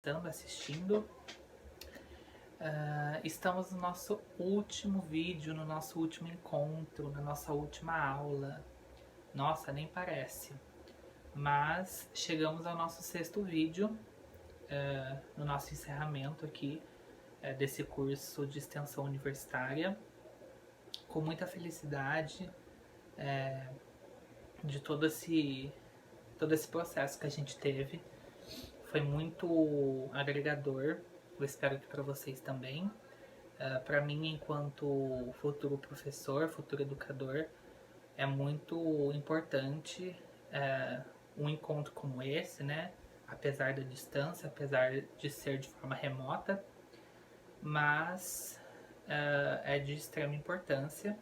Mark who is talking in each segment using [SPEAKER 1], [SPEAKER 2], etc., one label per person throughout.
[SPEAKER 1] Assistindo. Estamos no nosso último vídeo, no nosso último encontro, na nossa última aula. Nossa, nem parece. Mas chegamos ao nosso sexto vídeo, no nosso encerramento aqui desse curso de extensão universitária. Com muita felicidade de todo esse processo que a gente teve. Foi muito agregador, eu espero que para vocês também. Para mim, enquanto futuro professor, futuro educador, é muito importante um encontro como esse, né? Apesar da distância, apesar de ser de forma remota, mas é de extrema importância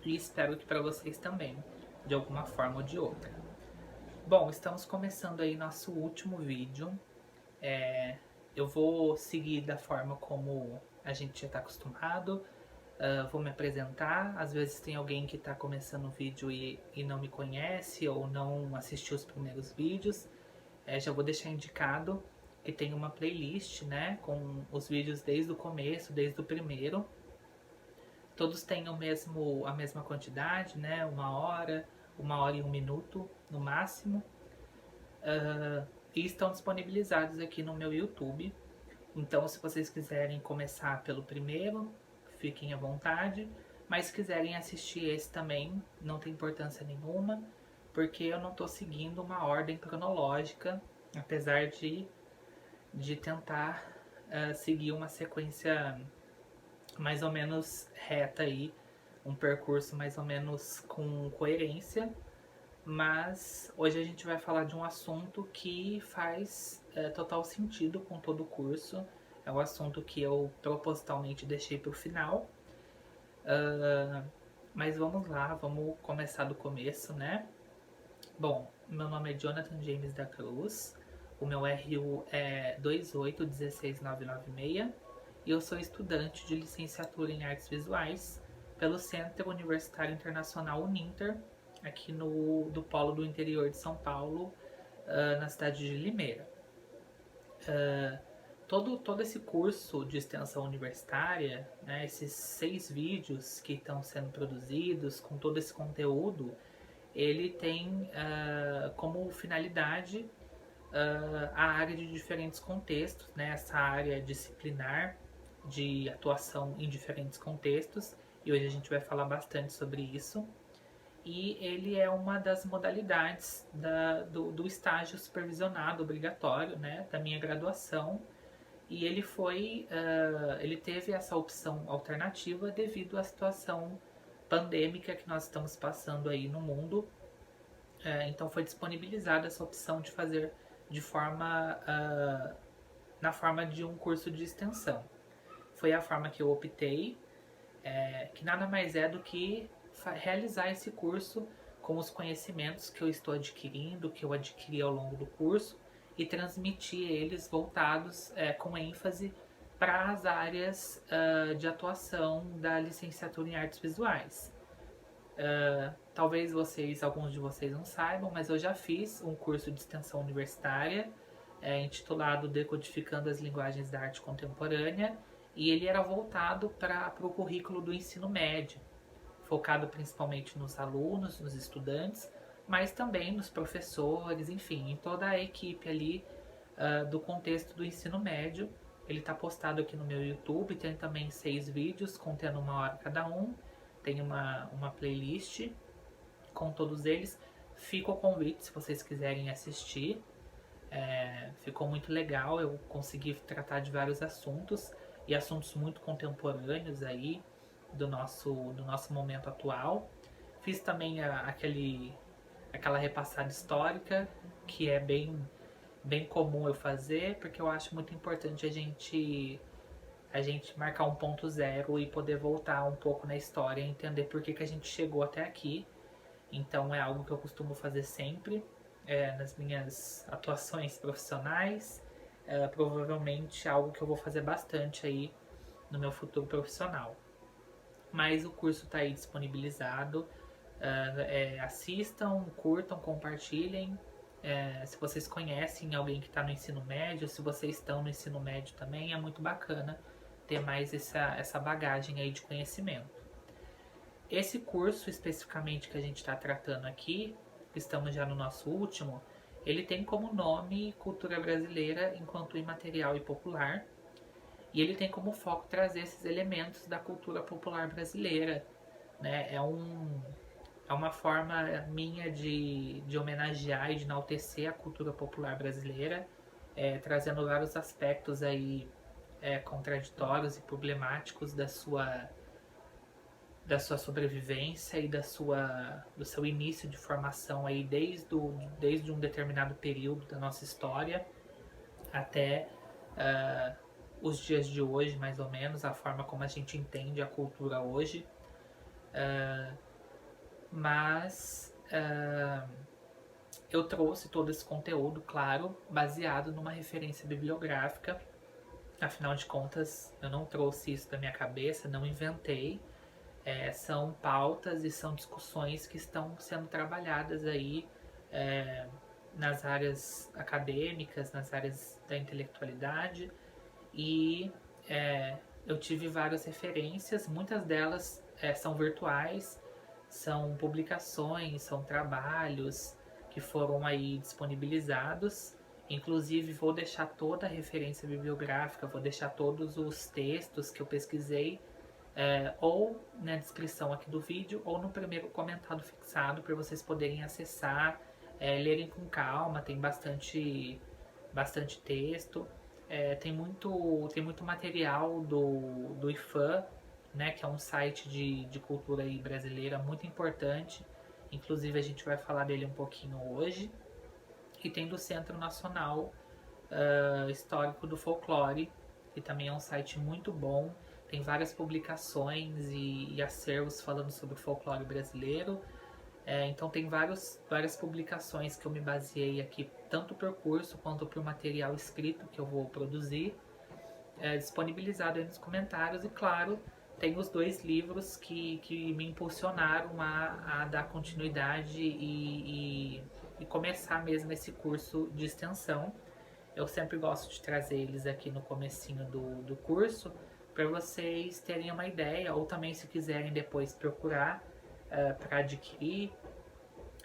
[SPEAKER 1] e espero que para vocês também, de alguma forma ou de outra. Bom, estamos começando aí nosso último vídeo. Eu vou seguir da forma como a gente já está acostumado. Vou me apresentar. Às vezes tem alguém que está começando o vídeo e não me conhece ou não assistiu os primeiros vídeos. Já vou deixar indicado que tem uma playlist, né, com os vídeos desde o começo, desde o primeiro. Todos têm a mesma quantidade, né, 1 hora e 1 minuto no máximo. E estão disponibilizados aqui no meu YouTube. Então, se vocês quiserem começar pelo primeiro, fiquem à vontade. Mas se quiserem assistir esse também, não tem importância nenhuma, porque eu não estou seguindo uma ordem cronológica, apesar de tentar seguir uma sequência mais ou menos reta aí, um percurso mais ou menos com coerência. Mas hoje a gente vai falar de um assunto que faz total sentido com todo o curso. É um assunto que eu propositalmente deixei para o final. Mas vamos lá, vamos começar do começo, né? Bom, meu nome é Jonathan James da Cruz. O meu RU é 2816996 e eu sou estudante de licenciatura em Artes Visuais pelo Centro Universitário Internacional Uninter, aqui do Polo do Interior de São Paulo, na cidade de Limeira. Todo esse curso de extensão universitária, né, esses 6 vídeos que estão sendo produzidos, com todo esse conteúdo, ele tem como finalidade a área de diferentes contextos, né, essa área disciplinar de atuação em diferentes contextos, e hoje a gente vai falar bastante sobre isso. E ele é uma das modalidades do estágio supervisionado obrigatório, né, da minha graduação. E ele teve essa opção alternativa devido à situação pandêmica que nós estamos passando aí no mundo. Então foi disponibilizada essa opção de fazer na forma de um curso de extensão. Foi a forma que eu optei, que nada mais é do que realizar esse curso com os conhecimentos que eu estou adquirindo, que eu adquiri ao longo do curso, e transmitir eles voltados com ênfase para as áreas de atuação da licenciatura em artes visuais. Talvez alguns de vocês não saibam, mas eu já fiz um curso de extensão universitária intitulado Decodificando as Linguagens da Arte Contemporânea, e ele era voltado para o currículo do ensino médio, focado principalmente nos alunos, nos estudantes, mas também nos professores, enfim, em toda a equipe ali do contexto do ensino médio. Ele está postado aqui no meu YouTube, tem também 6 vídeos, contendo 1 hora cada um, tem uma playlist com todos eles. Fica o convite se vocês quiserem assistir. Ficou muito legal, eu consegui tratar de vários assuntos, e assuntos muito contemporâneos aí do nosso momento atual. Fiz também aquela repassada histórica, que é bem comum eu fazer, porque eu acho muito importante a gente marcar um ponto zero e poder voltar um pouco na história e entender por que a gente chegou até aqui. Então é algo que eu costumo fazer sempre nas minhas atuações profissionais. Provavelmente algo que eu vou fazer bastante aí no meu futuro profissional. Mas o curso está aí disponibilizado. Assistam, curtam, compartilhem. se vocês conhecem alguém que está no ensino médio, se vocês estão no ensino médio também, é muito bacana ter mais essa bagagem aí de conhecimento. Esse curso especificamente que a gente está tratando aqui, estamos já no nosso último, ele tem como nome Cultura Brasileira enquanto imaterial e popular, e ele tem como foco trazer esses elementos da cultura popular brasileira, né? É uma forma minha de homenagear e de enaltecer a cultura popular brasileira, trazendo vários aspectos aí contraditórios e problemáticos da sua sobrevivência e do seu início de formação aí desde um determinado período da nossa história até os dias de hoje, mais ou menos, a forma como a gente entende a cultura hoje. Mas eu trouxe todo esse conteúdo, claro, baseado numa referência bibliográfica. Afinal de contas, eu não trouxe isso da minha cabeça, não inventei. São pautas e são discussões que estão sendo trabalhadas aí nas áreas acadêmicas, nas áreas da intelectualidade, e eu tive várias referências, muitas delas são virtuais, são publicações, são trabalhos que foram aí disponibilizados. Inclusive vou deixar toda a referência bibliográfica, vou deixar todos os textos que eu pesquisei ou na descrição aqui do vídeo ou no primeiro comentário fixado para vocês poderem acessar, lerem com calma. Tem bastante texto, tem muito material do IFAM, né, que é um site de cultura aí brasileira muito importante. Inclusive a gente vai falar dele um pouquinho hoje. E tem do Centro Nacional Histórico do Folclore, que também é um site muito bom. Tem várias publicações e acervos falando sobre o folclore brasileiro. Então tem várias publicações que eu me baseei aqui, tanto por curso quanto por material escrito que eu vou produzir, disponibilizado aí nos comentários. E claro, tem os 2 livros que me impulsionaram a dar continuidade e começar mesmo esse curso de extensão. Eu sempre gosto de trazer eles aqui no comecinho do curso, para vocês terem uma ideia, ou também se quiserem depois procurar para adquirir.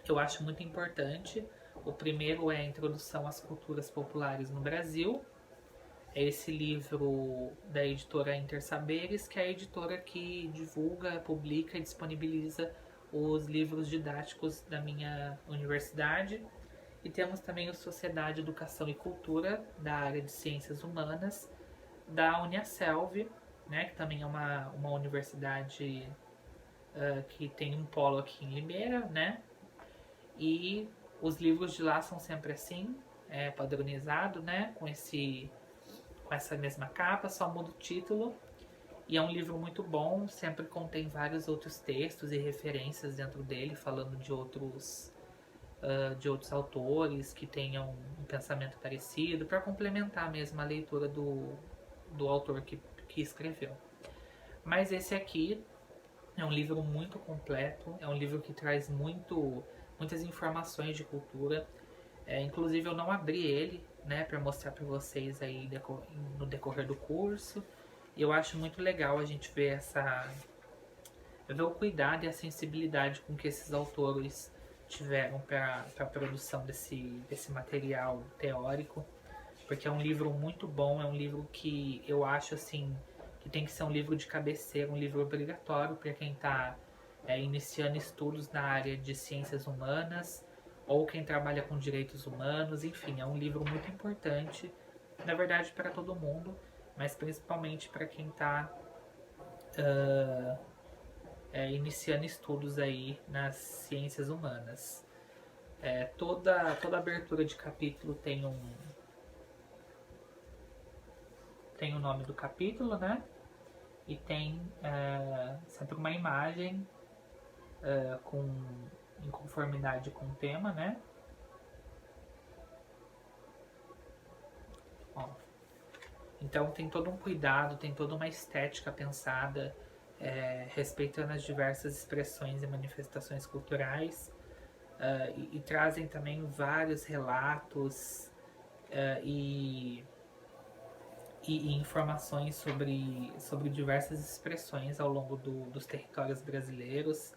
[SPEAKER 1] Eu acho muito importante. O primeiro é a Introdução às Culturas Populares no Brasil. É esse livro da editora Intersaberes, que é a editora que divulga, publica e disponibiliza os livros didáticos da minha universidade. E temos também o Sociedade, Educação e Cultura, da área de Ciências Humanas, da Uniaselv, né, que também é uma universidade que tem um polo aqui em Limeira, né? E os livros de lá são sempre assim, padronizado, né? Com essa mesma capa, só muda o título. E é um livro muito bom, sempre contém vários outros textos e referências dentro dele, falando de outros autores que tenham um pensamento parecido, para complementar mesmo a leitura do autor que escreveu. Mas esse aqui é um livro muito completo, é um livro que traz muitas informações de cultura. Inclusive eu não abri ele, né, para mostrar para vocês aí no decorrer do curso. E eu acho muito legal a gente ver o cuidado e a sensibilidade com que esses autores tiveram para a produção desse material teórico, porque é um livro muito bom, é um livro que eu acho assim que tem que ser um livro de cabeceira, um livro obrigatório para quem está iniciando estudos na área de ciências humanas ou quem trabalha com direitos humanos. Enfim, é um livro muito importante, na verdade para todo mundo, mas principalmente para quem está iniciando estudos aí nas ciências humanas. Toda abertura de capítulo tem o nome do capítulo, né? E tem sempre uma imagem em conformidade com o tema, né? Ó. Então tem todo um cuidado, tem toda uma estética pensada, respeitando as diversas expressões e manifestações culturais. e trazem também vários relatos e informações sobre diversas expressões ao longo dos territórios brasileiros.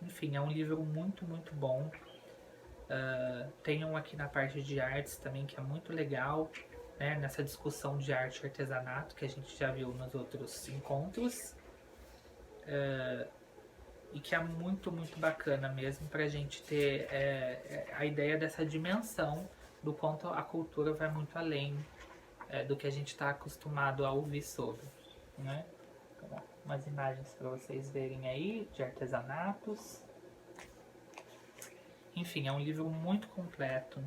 [SPEAKER 1] Enfim, é um livro muito, muito bom. Tem um aqui na parte de artes também que é muito legal, né, nessa discussão de arte e artesanato que a gente já viu nos outros encontros. E que é muito, muito bacana mesmo pra gente ter a ideia dessa dimensão do quanto a cultura vai muito além do que a gente está acostumado a ouvir sobre, né? Então, umas imagens para vocês verem aí de artesanatos. Enfim, é um livro muito completo.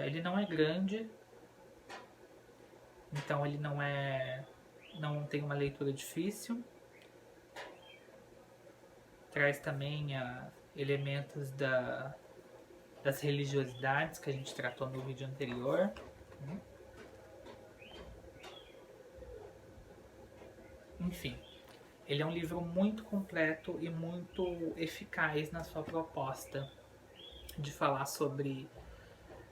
[SPEAKER 1] Ele não é grande, então ele não tem uma leitura difícil. Traz também elementos das religiosidades que a gente tratou no vídeo anterior. Enfim, ele é um livro muito completo e muito eficaz na sua proposta de falar sobre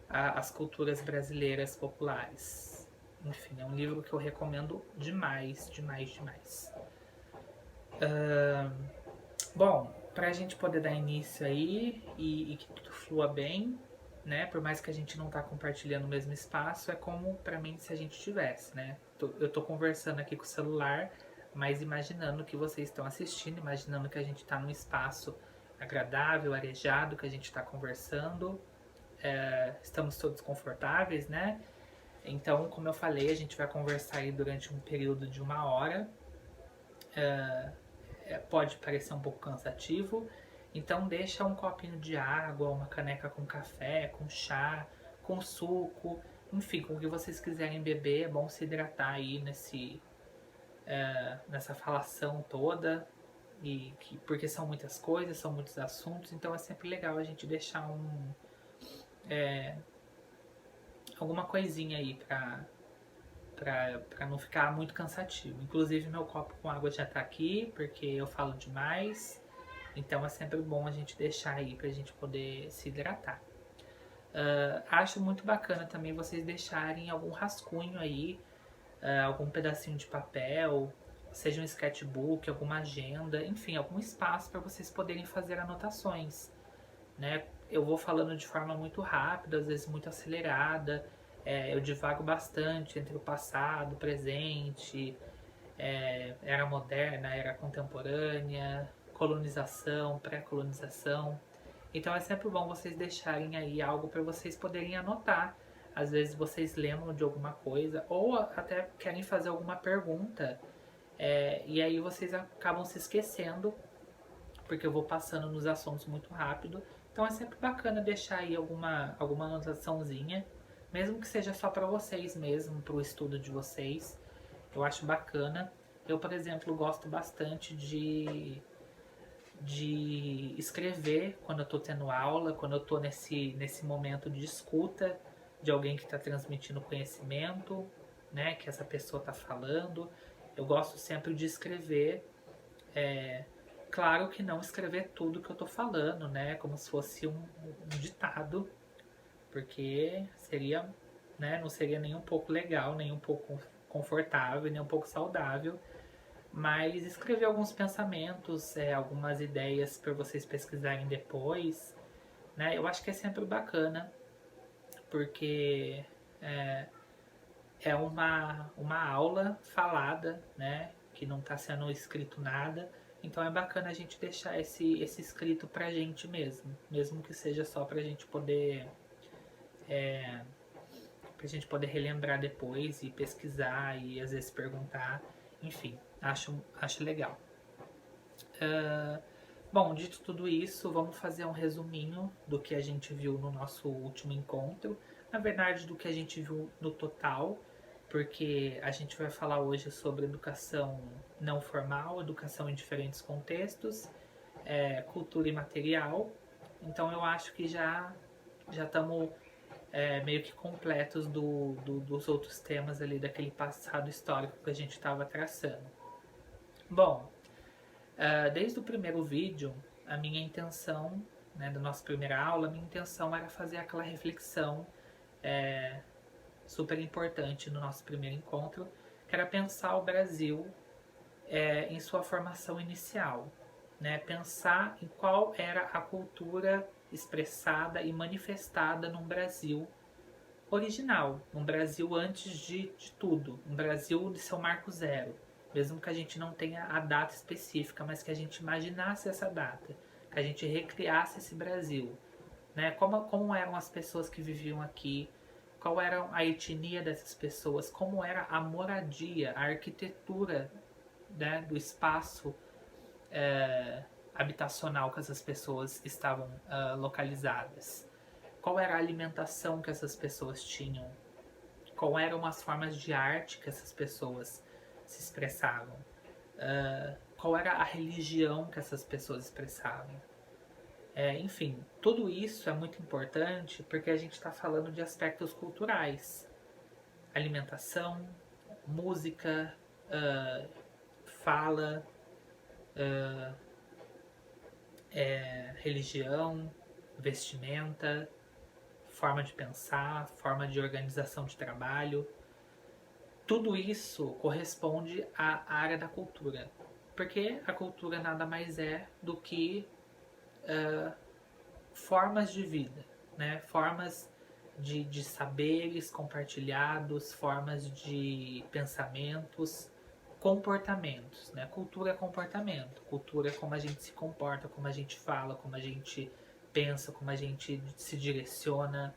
[SPEAKER 1] as culturas brasileiras populares. Enfim, é um livro que eu recomendo demais, demais, demais. Bom, pra gente poder dar início aí e que tudo flua bem, né? Por mais que a gente não tá compartilhando o mesmo espaço, é como pra mim se a gente tivesse, né? Eu tô conversando aqui com o celular, mas imaginando que vocês estão assistindo, imaginando que a gente tá num espaço agradável, arejado, que a gente tá conversando. Estamos todos confortáveis, né? Então, como eu falei, a gente vai conversar aí durante um período de 1 hora. Pode parecer um pouco cansativo, então deixa um copinho de água, uma caneca com café, com chá, com suco, enfim, com o que vocês quiserem beber. É bom se hidratar aí nessa falação toda, porque são muitas coisas, são muitos assuntos, então é sempre legal a gente deixar alguma coisinha aí pra não ficar muito cansativo. Inclusive meu copo com água já tá aqui, porque eu falo demais. Então é sempre bom a gente deixar aí pra gente poder se hidratar. Acho muito bacana também vocês deixarem algum rascunho aí, algum pedacinho de papel, seja um sketchbook, alguma agenda, enfim, algum espaço para vocês poderem fazer anotações, né? Eu vou falando de forma muito rápida, às vezes muito acelerada. Eu divago bastante entre o passado, o presente, era moderna, era contemporânea, colonização, pré-colonização. Então é sempre bom vocês deixarem aí algo para vocês poderem anotar. Às vezes vocês lembram de alguma coisa ou até querem fazer alguma pergunta, e aí vocês acabam se esquecendo, porque eu vou passando nos assuntos muito rápido. Então é sempre bacana deixar aí alguma anotaçãozinha, mesmo que seja só para vocês mesmo, para o estudo de vocês. Eu acho bacana. Eu, por exemplo, gosto bastante de escrever quando eu tô tendo aula, quando eu tô nesse momento de escuta de alguém que está transmitindo conhecimento, né, que essa pessoa está falando. Eu gosto sempre de escrever, claro que não escrever tudo que eu tô falando, né, como se fosse um ditado, porque seria, né, não seria nem um pouco legal, nem um pouco confortável, nem um pouco saudável. Mas escrever alguns pensamentos, algumas ideias para vocês pesquisarem depois, né? Eu acho que é sempre bacana, porque é uma aula falada, né? Que não está sendo escrito nada. Então é bacana a gente deixar esse escrito pra gente mesmo que seja só pra gente poder relembrar depois e pesquisar e às vezes perguntar. Enfim, acho legal. Bom, dito tudo isso, vamos fazer um resuminho do que a gente viu no nosso último encontro. Na verdade, do que a gente viu no total, porque a gente vai falar hoje sobre educação não formal, educação em diferentes contextos, cultura imaterial. Então eu acho que já estamos meio que completos dos outros temas ali daquele passado histórico que a gente estava traçando. Bom, desde o primeiro vídeo, a minha intenção, né, da nossa primeira aula, minha intenção era fazer aquela reflexão super importante no nosso primeiro encontro, que era pensar o Brasil em sua formação inicial, né? Pensar em qual era a cultura expressada e manifestada num Brasil original, um Brasil antes de tudo, um Brasil de seu marco zero, mesmo que a gente não tenha a data específica, mas que a gente imaginasse essa data, que a gente recriasse esse Brasil, né? Como eram as pessoas que viviam aqui, qual era a etnia dessas pessoas, como era a moradia, a arquitetura, né, do espaço habitacional que essas pessoas estavam localizadas. Qual era a alimentação que essas pessoas tinham? Qual eram as formas de arte que essas pessoas se expressavam? Qual era a religião que essas pessoas expressavam? Enfim, tudo isso é muito importante porque a gente está falando de aspectos culturais. Alimentação, música, fala, religião, vestimenta, forma de pensar, forma de organização de trabalho. Tudo isso corresponde à área da cultura. Porque a cultura nada mais é do que formas de vida, né? Formas de saberes compartilhados, formas de pensamentos, comportamentos, né? Cultura é comportamento. Cultura é como a gente se comporta, como a gente fala, como a gente pensa, como a gente se direciona.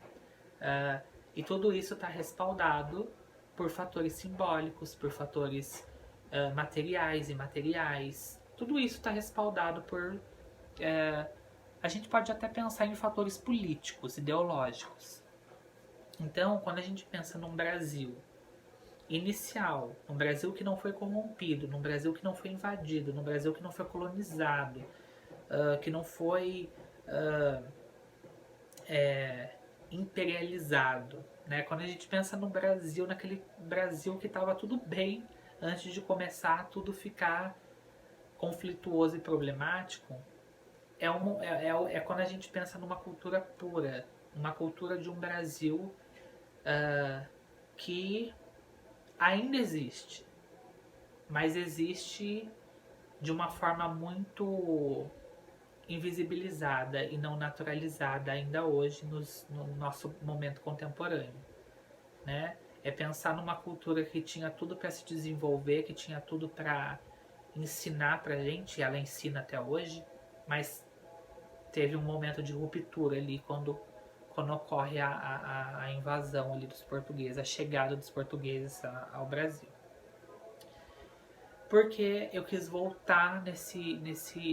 [SPEAKER 1] E tudo isso está respaldado por fatores simbólicos, por fatores materiais e imateriais. Tudo isso está respaldado por... a gente pode até pensar em fatores políticos, ideológicos. Então, quando a gente pensa num Brasil inicial, num Brasil que não foi corrompido, num Brasil que não foi invadido, num Brasil que não foi colonizado, que não foi imperializado, né? Quando a gente pensa no Brasil, naquele Brasil que estava tudo bem antes de começar a tudo ficar conflituoso e problemático, é quando a gente pensa numa cultura pura, uma cultura de um Brasil que ainda existe, mas existe de uma forma muito invisibilizada e não naturalizada ainda hoje no nosso momento contemporâneo, né? É pensar numa cultura que tinha tudo para se desenvolver, que tinha tudo para ensinar pra gente, e ela ensina até hoje, mas teve um momento de ruptura ali quando ocorre a invasão ali dos portugueses, a chegada dos portugueses ao Brasil. Porque eu quis voltar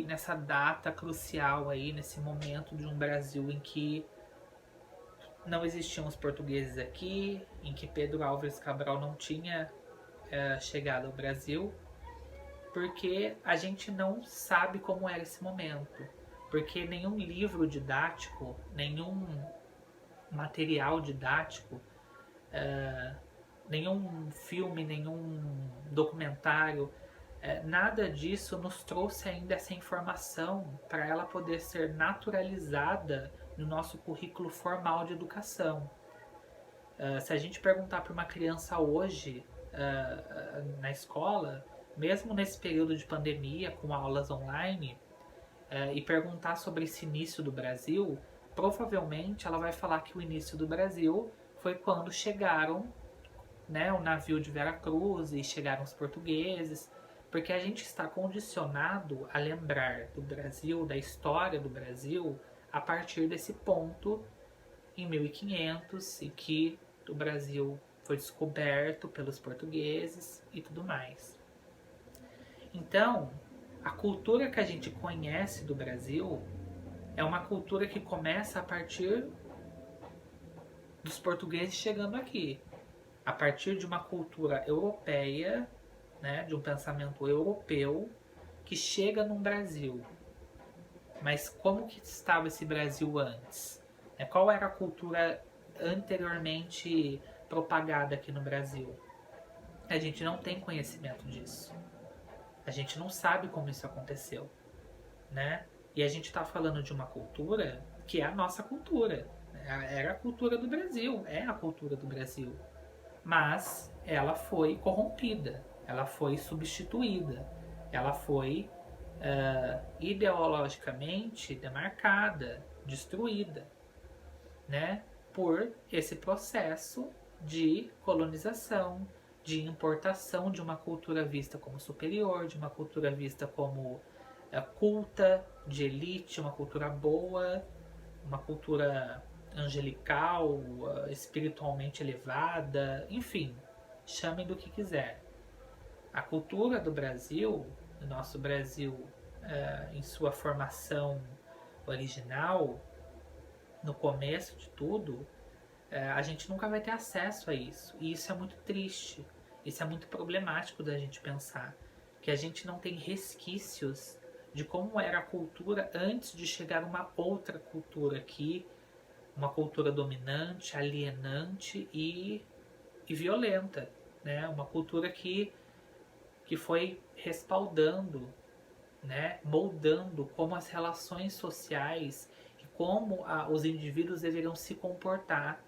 [SPEAKER 1] nessa data crucial aí, nesse momento de um Brasil em que não existiam os portugueses aqui, em que Pedro Álvares Cabral não tinha chegado ao Brasil, porque a gente não sabe como era esse momento. Porque nenhum livro didático, nenhum material didático, nenhum filme, nenhum documentário, nada disso nos trouxe ainda essa informação para ela poder ser naturalizada no nosso currículo formal de educação. Se a gente perguntar para uma criança hoje na escola, mesmo nesse período de pandemia, com aulas online, e perguntar sobre esse início do Brasil, provavelmente ela vai falar que o início do Brasil foi quando chegaram, né, o navio de Veracruz e chegaram os portugueses, porque a gente está condicionado a lembrar do Brasil, da história do Brasil, a partir desse ponto em 1500 e que o Brasil foi descoberto pelos portugueses e tudo mais. Então, a cultura que a gente conhece do Brasil é uma cultura que começa a partir dos portugueses chegando aqui, a partir de uma cultura europeia, né, de um pensamento europeu que chega no Brasil. Mas como que estava esse Brasil antes? Qual era a cultura anteriormente propagada aqui no Brasil? A gente não tem conhecimento disso. A gente não sabe como isso aconteceu, né? E a gente está falando de uma cultura que é a nossa cultura. Era a cultura do Brasil, é a cultura do Brasil. Mas ela foi corrompida, ela foi substituída, ela foi ideologicamente demarcada, destruída, né? Por esse processo de colonização, de importação de uma cultura vista como superior, de uma cultura vista como culta, de elite, uma cultura boa, uma cultura angelical, espiritualmente elevada, enfim, chamem do que quiser. A cultura do Brasil, do nosso Brasil, em sua formação original, no começo de tudo, a gente nunca vai ter acesso a isso. E isso é muito triste. Isso é muito problemático da gente pensar. Que a gente não tem resquícios de como era a cultura antes de chegar uma outra cultura aqui. Uma cultura dominante, alienante e violenta. Né? Uma cultura que foi respaldando, né? Moldando como as relações sociais e como os indivíduos deveriam se comportar,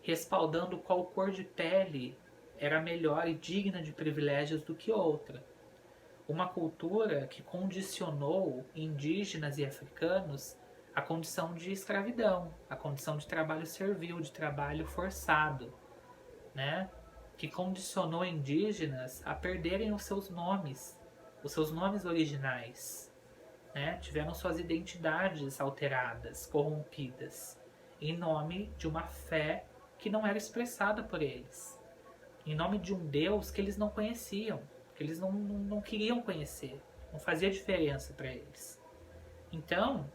[SPEAKER 1] respaldando qual cor de pele era melhor e digna de privilégios do que outra. Uma cultura que condicionou indígenas e africanos à condição de escravidão, à condição de trabalho servil, de trabalho forçado, né? Que condicionou indígenas a perderem os seus nomes originais, né? Tiveram suas identidades alteradas, corrompidas, em nome de uma fé que não era expressada por eles, em nome de um Deus que eles não conheciam, que eles não queriam conhecer, não fazia diferença para eles. Então,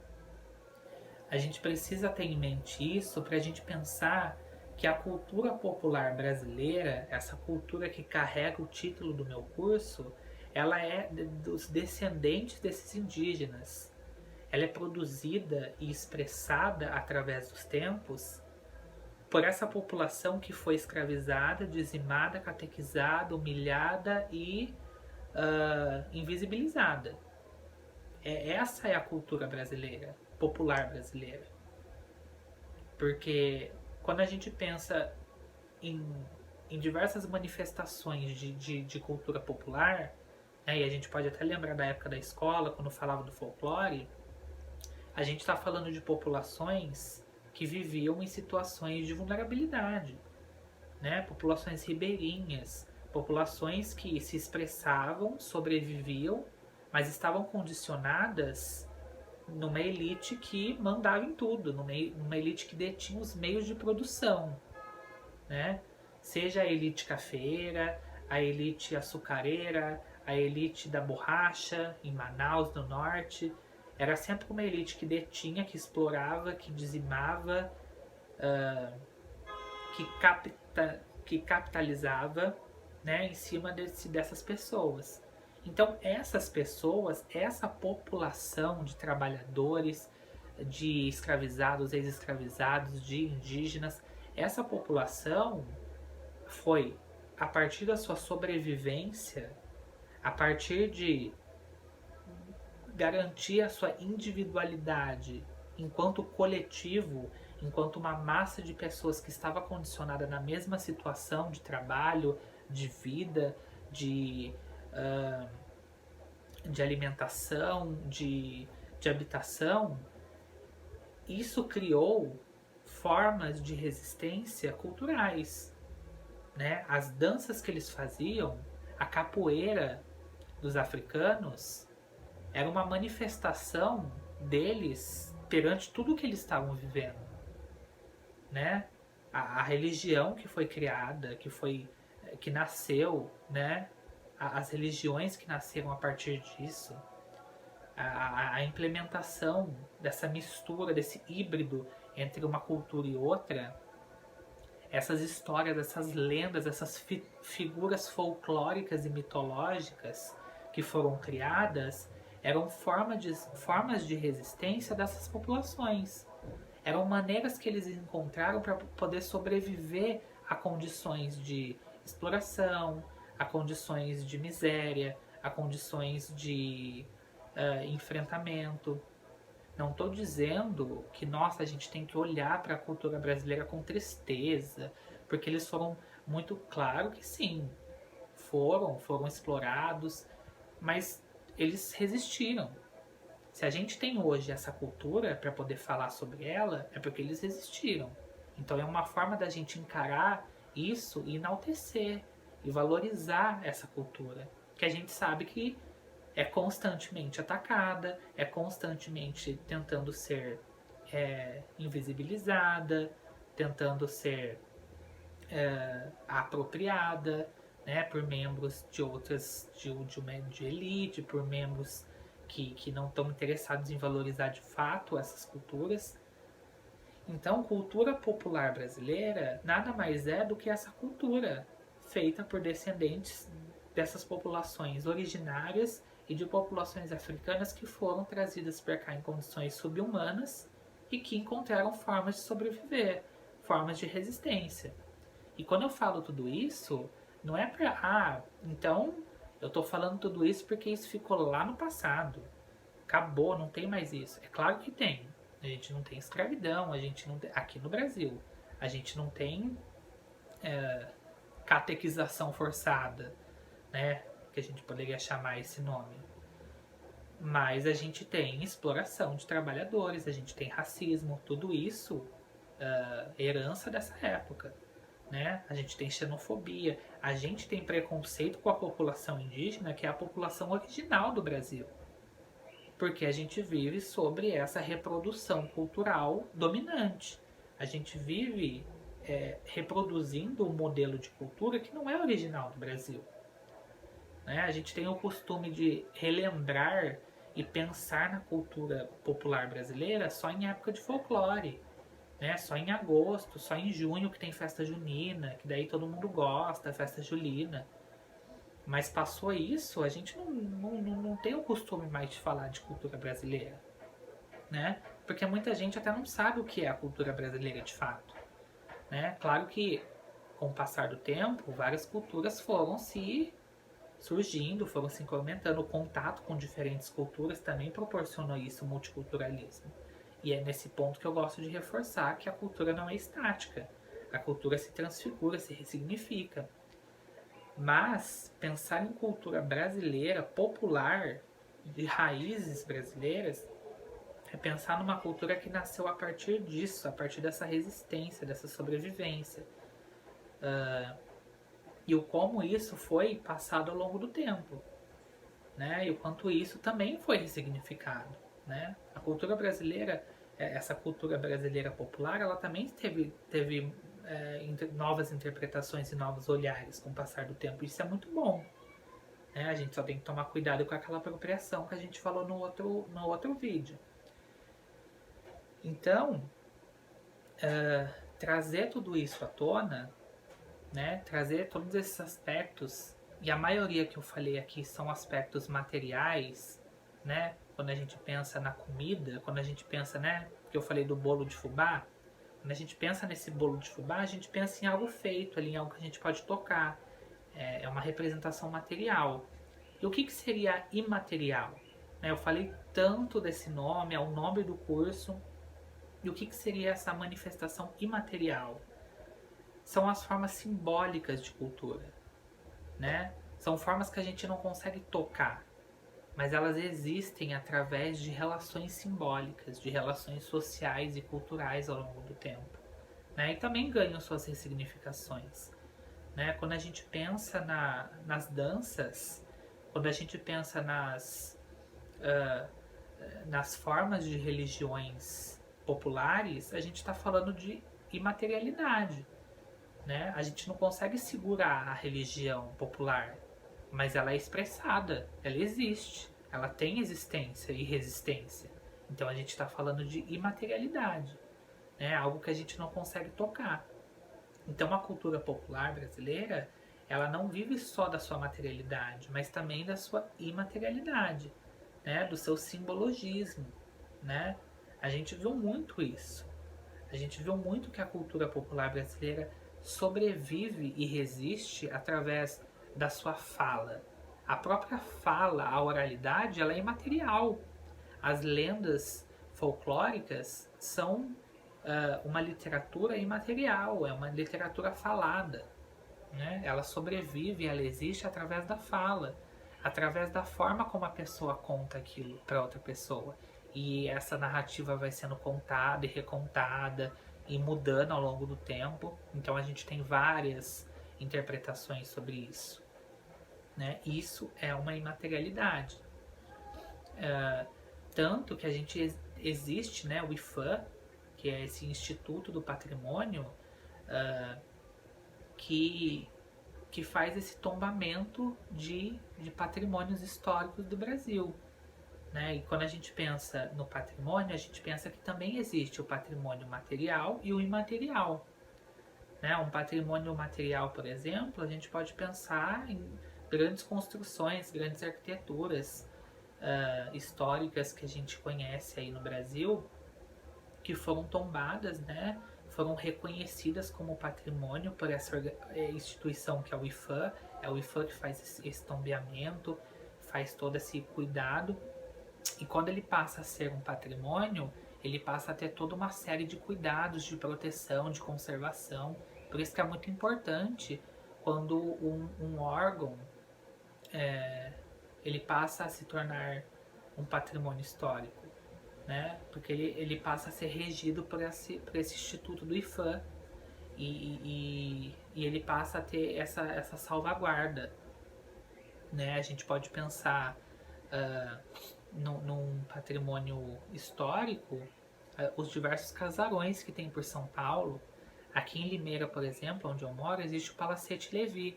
[SPEAKER 1] a gente precisa ter em mente isso para a gente pensar que a cultura popular brasileira, essa cultura que carrega o título do meu curso, ela é dos descendentes desses indígenas. Ela é produzida e expressada através dos tempos por essa população que foi escravizada, dizimada, catequizada, humilhada e invisibilizada. Essa é a cultura brasileira, popular brasileira. Porque quando a gente pensa em diversas manifestações de cultura popular, né, e a gente pode até lembrar da época da escola, quando falava do folclore, a gente está falando de populações que viviam em situações de vulnerabilidade, né? Populações ribeirinhas, populações que se expressavam, sobreviviam, mas estavam condicionadas numa elite que mandava em tudo, numa elite que detinha os meios de produção, né? Seja a elite cafeeira, a elite açucareira, a elite da borracha em Manaus, no norte. Era sempre uma elite que detinha, que explorava, que dizimava, que capitalizava, né, em cima dessas pessoas. Então, essas pessoas, essa população de trabalhadores, de escravizados, ex-escravizados, de indígenas, essa população foi, a partir da sua sobrevivência, a partir de garantir a sua individualidade enquanto coletivo, enquanto uma massa de pessoas que estava condicionada na mesma situação de trabalho, de vida, de alimentação, de habitação, isso criou formas de resistência culturais, né? As danças que eles faziam, a capoeira dos africanos, era uma manifestação deles perante tudo que eles estavam vivendo, né? A religião que foi criada, que nasceu, né? As religiões que nasceram a partir disso, a implementação dessa mistura, desse híbrido entre uma cultura e outra, essas histórias, essas lendas, essas figuras folclóricas e mitológicas que foram criadas, eram formas de resistência dessas populações. Eram maneiras que eles encontraram para poder sobreviver a condições de exploração, a condições de miséria, a condições de enfrentamento. Não estou dizendo que, nossa, a gente tem que olhar para a cultura brasileira com tristeza, porque eles foram muito claro que sim, foram explorados, mas eles resistiram. Se a gente tem hoje essa cultura para poder falar sobre ela, é porque eles resistiram. Então é uma forma da gente encarar isso e enaltecer e valorizar essa cultura, que a gente sabe que é constantemente atacada, é constantemente tentando ser invisibilizada, tentando ser apropriada, né, por membros de outras, de elite, por membros que não estão interessados em valorizar de fato essas culturas. Então, cultura popular brasileira nada mais é do que essa cultura feita por descendentes dessas populações originárias e de populações africanas que foram trazidas para cá em condições subhumanas e que encontraram formas de sobreviver, formas de resistência. E quando eu falo tudo isso, não é pra. Então eu tô falando tudo isso porque isso ficou lá no passado. Acabou, não tem mais isso. É claro que tem. A gente não tem escravidão, a gente não tem, aqui no Brasil. A gente não tem catequização forçada, né? Que a gente poderia chamar esse nome. Mas a gente tem exploração de trabalhadores, a gente tem racismo, tudo isso herança dessa época. Né? A gente tem xenofobia, a gente tem preconceito com a população indígena, que é a população original do Brasil. Porque a gente vive sobre essa reprodução cultural dominante. A gente vive reproduzindo um modelo de cultura que não é original do Brasil. Né? A gente tem o costume de relembrar e pensar na cultura popular brasileira só em época de folclore. Né? Só em agosto, só em junho que tem festa junina, que daí todo mundo gosta, festa julina. Mas passou isso, a gente não tem o costume mais de falar de cultura brasileira. Né? Porque muita gente até não sabe o que é a cultura brasileira de fato. Né? Claro que com o passar do tempo, várias culturas foram se surgindo, foram se incrementando. O contato com diferentes culturas também proporcionou isso, o multiculturalismo. E é nesse ponto que eu gosto de reforçar que a cultura não é estática. A cultura se transfigura, se ressignifica. Mas pensar em cultura brasileira, popular, de raízes brasileiras, é pensar numa cultura que nasceu a partir disso, a partir dessa resistência, dessa sobrevivência. E o como isso foi passado ao longo do tempo. Né? E o quanto isso também foi ressignificado. Né? A cultura brasileira, essa cultura brasileira popular, ela também teve novas interpretações e novos olhares com o passar do tempo. Isso é muito bom. Né? A gente só tem que tomar cuidado com aquela apropriação que a gente falou no outro vídeo. Então, trazer tudo isso à tona, né? Trazer todos esses aspectos, e a maioria que eu falei aqui são aspectos materiais, né? Quando a gente pensa na comida, quando a gente pensa, né? Que eu falei do bolo de fubá, quando a gente pensa nesse bolo de fubá, a gente pensa em algo feito ali, em algo que a gente pode tocar. É uma representação material. E o que seria imaterial? Eu falei tanto desse nome, é o nome do curso. E o que seria essa manifestação imaterial? São as formas simbólicas de cultura. Né? São formas que a gente não consegue tocar, mas elas existem através de relações simbólicas, de relações sociais e culturais ao longo do tempo. Né? E também ganham suas ressignificações. Né? Quando a gente pensa nas danças, quando a gente pensa nas formas de religiões populares, a gente está falando de imaterialidade. Né? A gente não consegue segurar a religião popular, mas ela é expressada, ela existe, ela tem existência e resistência. Então a gente está falando de imaterialidade, né? Algo que a gente não consegue tocar. Então a cultura popular brasileira, ela não vive só da sua materialidade, mas também da sua imaterialidade, né? Do seu simbologismo. Né? A gente viu muito isso. A gente viu muito que a cultura popular brasileira sobrevive e resiste através da sua fala. A própria fala, a oralidade, ela é imaterial. As lendas folclóricas são uma literatura imaterial, é uma literatura falada, né? Ela sobrevive, ela existe através da fala, através da forma como a pessoa conta aquilo para outra pessoa. E essa narrativa vai sendo contada e recontada e mudando ao longo do tempo. Então a gente tem várias interpretações sobre isso, né? Isso é uma imaterialidade. Tanto que a gente existe, né, o IFAM, que é esse Instituto do Patrimônio, que, que faz esse tombamento de patrimônios históricos do Brasil. Né? E quando a gente pensa no patrimônio, a gente pensa que também existe o patrimônio material e o imaterial. Né? Um patrimônio material, por exemplo, a gente pode pensar em grandes construções, grandes arquiteturas históricas que a gente conhece aí no Brasil, que foram tombadas, né? Foram reconhecidas como patrimônio por essa instituição que é o IFAM. É o IFAM que faz esse tombeamento, faz todo esse cuidado. E quando ele passa a ser um patrimônio, ele passa a ter toda uma série de cuidados de proteção, de conservação. Por isso que é muito importante quando um órgão ele passa a se tornar um patrimônio histórico, né? Porque ele passa a ser regido por esse instituto do IFAM e ele passa a ter essa salvaguarda, né? A gente pode pensar num patrimônio histórico, os diversos casarões que tem por São Paulo. Aqui em Limeira, por exemplo, onde eu moro, existe o Palacete Levi.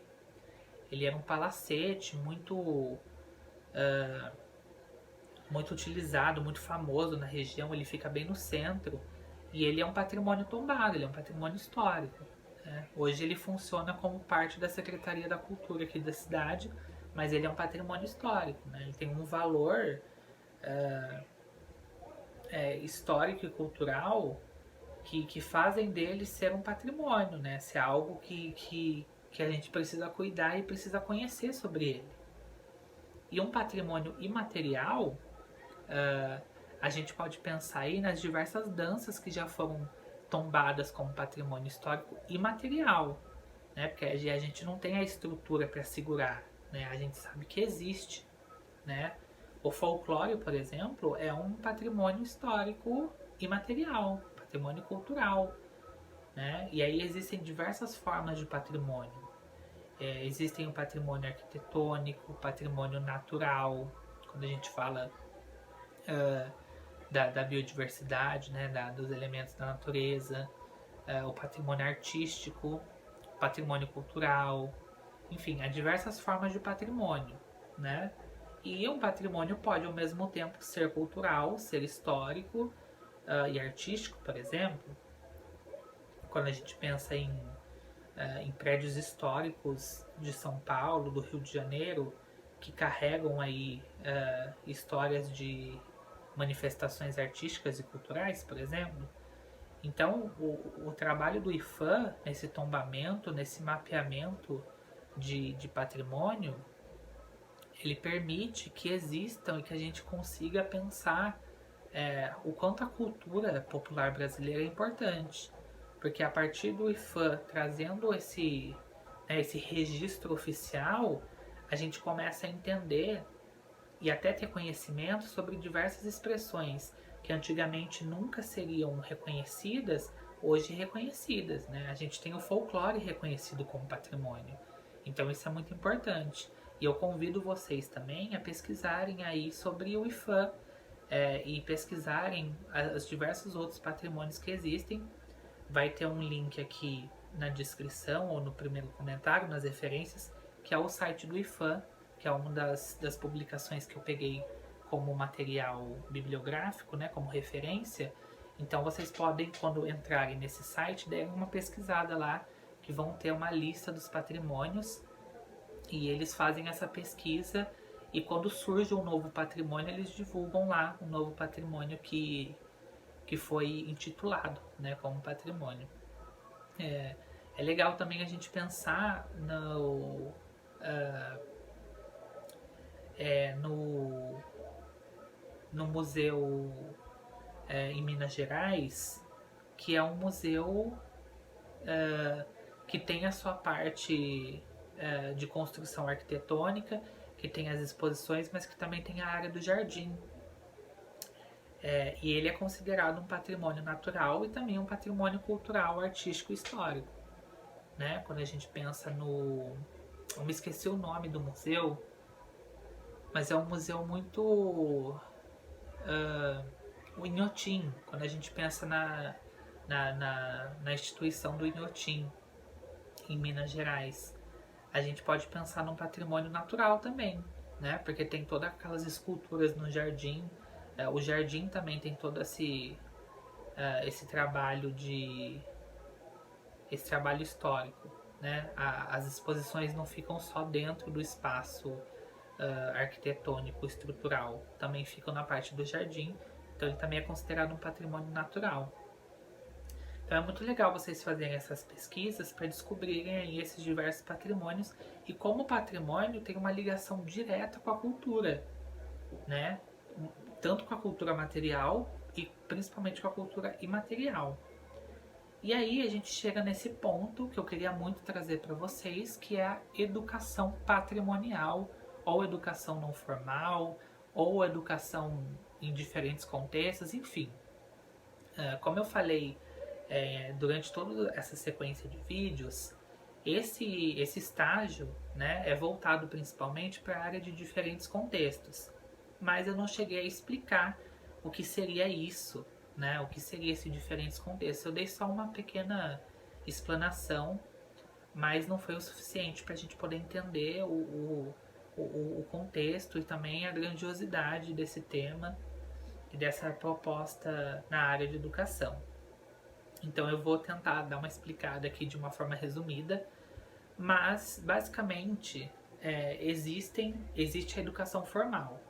[SPEAKER 1] Ele era um palacete muito utilizado, muito famoso na região. Ele fica bem no centro e ele é um patrimônio tombado, ele é um patrimônio histórico. Né? Hoje ele funciona como parte da Secretaria da Cultura aqui da cidade, mas ele é um patrimônio histórico. Né? Ele tem um valor histórico e cultural que fazem dele ser um patrimônio, né? Ser algo que a gente precisa cuidar e precisa conhecer sobre ele. E um patrimônio imaterial, a gente pode pensar aí nas diversas danças que já foram tombadas como patrimônio histórico imaterial, né? Porque a gente não tem a estrutura para segurar, né? A gente sabe que existe, né? O folclore, por exemplo, é um patrimônio histórico imaterial, patrimônio cultural, né? E aí existem diversas formas de patrimônio. Existem o patrimônio arquitetônico, o patrimônio natural, quando a gente fala da biodiversidade, né? Dos elementos da natureza, o patrimônio artístico, o patrimônio cultural, enfim, há diversas formas de patrimônio, né? E um patrimônio pode ao mesmo tempo ser cultural, ser histórico e artístico, por exemplo. Quando a gente pensa em prédios históricos de São Paulo, do Rio de Janeiro, que carregam aí histórias de manifestações artísticas e culturais, por exemplo. Então, o trabalho do IFAM, nesse tombamento, nesse mapeamento de patrimônio, ele permite que existam e que a gente consiga pensar o quanto a cultura popular brasileira é importante. Porque a partir do IFAM trazendo esse registro oficial, a gente começa a entender e até ter conhecimento sobre diversas expressões que antigamente nunca seriam reconhecidas, hoje reconhecidas. Né? A gente tem o folclore reconhecido como patrimônio. Então isso é muito importante. E eu convido vocês também a pesquisarem aí sobre o IFAM e pesquisarem os diversos outros patrimônios que existem. Vai ter um link aqui na descrição ou no primeiro comentário, nas referências, que é o site do IFAM, que é uma das publicações que eu peguei como material bibliográfico, né, como referência. Então vocês podem, quando entrarem nesse site, darem uma pesquisada lá, que vão ter uma lista dos patrimônios e eles fazem essa pesquisa e quando surge um novo patrimônio, eles divulgam lá um novo patrimônio que foi intitulado, né, como patrimônio. É legal também a gente pensar no museu em Minas Gerais, que é um museu que tem a sua parte de construção arquitetônica, que tem as exposições, mas que também tem a área do jardim. E ele é considerado um patrimônio natural e também um patrimônio cultural, artístico e histórico. Né? Quando a gente pensa no... Eu me esqueci o nome do museu, mas é um museu muito... o Inhotim, quando a gente pensa na instituição do Inhotim, em Minas Gerais, a gente pode pensar num patrimônio natural também, né? Porque tem todas aquelas esculturas no jardim. O jardim também tem todo esse trabalho esse trabalho histórico, né? As exposições não ficam só dentro do espaço arquitetônico estrutural, também ficam na parte do jardim. Então ele também é considerado um patrimônio natural. Então é muito legal vocês fazerem essas pesquisas para descobrirem aí esses diversos patrimônios e como o patrimônio tem uma ligação direta com a cultura, né? Tanto com a cultura material e principalmente com a cultura imaterial. E aí a gente chega nesse ponto que eu queria muito trazer para vocês, que é a educação patrimonial, ou educação não formal, ou educação em diferentes contextos, enfim. Como eu falei durante toda essa sequência de vídeos, esse estágio, né, é voltado principalmente para a área de diferentes contextos. Mas eu não cheguei a explicar o que seria isso, né, o que seria esses diferentes contextos. Eu dei só uma pequena explanação, mas não foi o suficiente para a gente poder entender o contexto e também a grandiosidade desse tema e dessa proposta na área de educação. Então eu vou tentar dar uma explicada aqui de uma forma resumida, mas basicamente existe a educação formal.